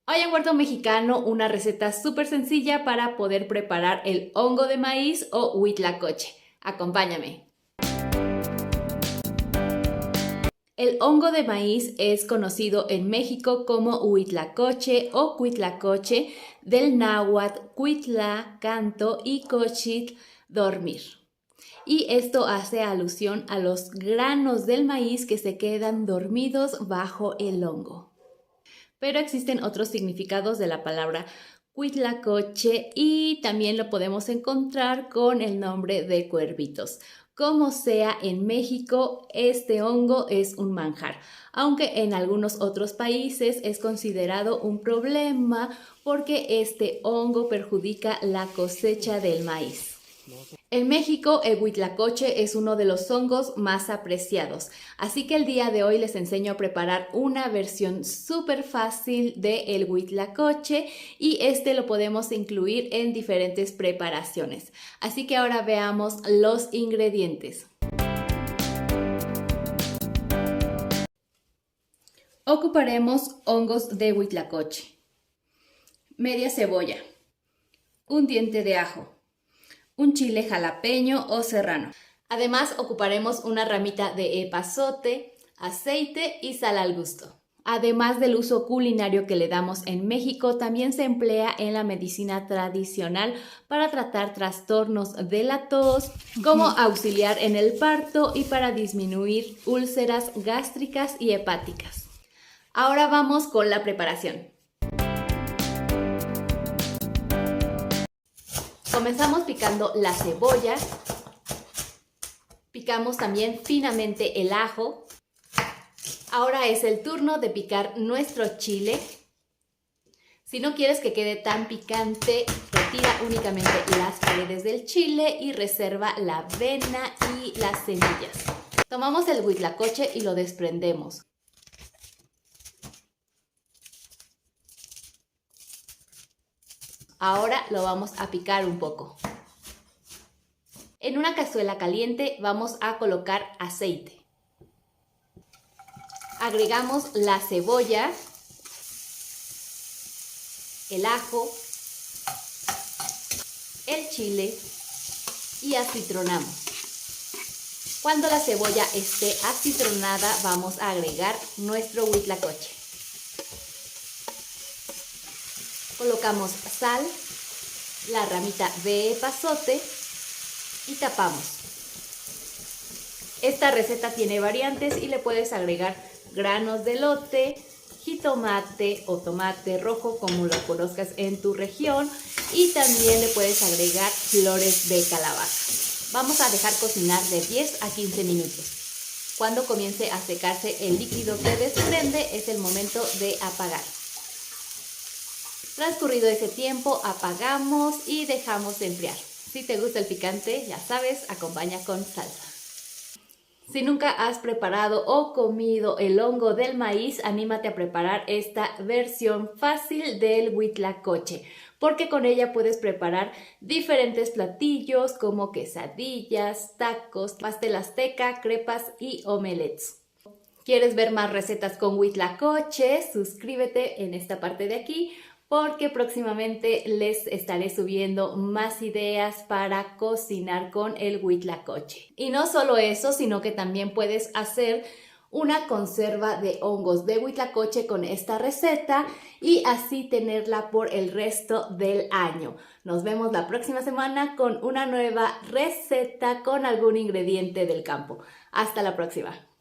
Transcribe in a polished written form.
Hoy en Huerto Mexicano una receta súper sencilla para poder preparar el hongo de maíz o huitlacoche. Acompáñame. El hongo de maíz es conocido en México como huitlacoche o cuitlacoche, del náhuatl cuitla, canto y cochitl, dormir. Y esto hace alusión a los granos del maíz que se quedan dormidos bajo el hongo. Pero existen otros significados de la palabra huitlacoche y también lo podemos encontrar con el nombre de cuervitos. Como sea, en México este hongo es un manjar, aunque en algunos otros países es considerado un problema porque este hongo perjudica la cosecha del maíz. En México, el huitlacoche es uno de los hongos más apreciados, así que el día de hoy les enseño a preparar una versión súper fácil del huitlacoche y este lo podemos incluir en diferentes preparaciones. Así que ahora veamos los ingredientes. Ocuparemos hongos de huitlacoche, media cebolla, un diente de ajo, un chile jalapeño o serrano. Además, ocuparemos una ramita de epazote, aceite y sal al gusto. Además del uso culinario que le damos en México, también se emplea en la medicina tradicional para tratar trastornos de la tos, como auxiliar en el parto y para disminuir úlceras gástricas y hepáticas. Ahora vamos con la preparación. Comenzamos picando la cebolla, picamos también finamente el ajo. Ahora es el turno de picar nuestro chile. Si no quieres que quede tan picante, retira únicamente las paredes del chile y reserva la avena y las semillas. Tomamos el huitlacoche y lo desprendemos. Ahora lo vamos a picar un poco. En una cazuela caliente vamos a colocar aceite. Agregamos la cebolla, el ajo, el chile y acitronamos. Cuando la cebolla esté acitronada vamos a agregar nuestro huitlacoche. Colocamos sal, la ramita de epazote y tapamos. Esta receta tiene variantes y le puedes agregar granos de elote, jitomate o tomate rojo como lo conozcas en tu región y también le puedes agregar flores de calabaza. Vamos a dejar cocinar de 10 a 15 minutos. Cuando comience a secarse el líquido que desprende es el momento de apagar. Transcurrido ese tiempo, apagamos y dejamos de enfriar. Si te gusta el picante, ya sabes, acompaña con salsa. Si nunca has preparado o comido el hongo del maíz, anímate a preparar esta versión fácil del huitlacoche, porque con ella puedes preparar diferentes platillos como quesadillas, tacos, pastel azteca, crepas y omelets. ¿Quieres ver más recetas con huitlacoche? Suscríbete en esta parte de aquí, porque próximamente les estaré subiendo más ideas para cocinar con el huitlacoche. Y no solo eso, sino que también puedes hacer una conserva de hongos de huitlacoche con esta receta y así tenerla por el resto del año. Nos vemos la próxima semana con una nueva receta con algún ingrediente del campo. Hasta la próxima.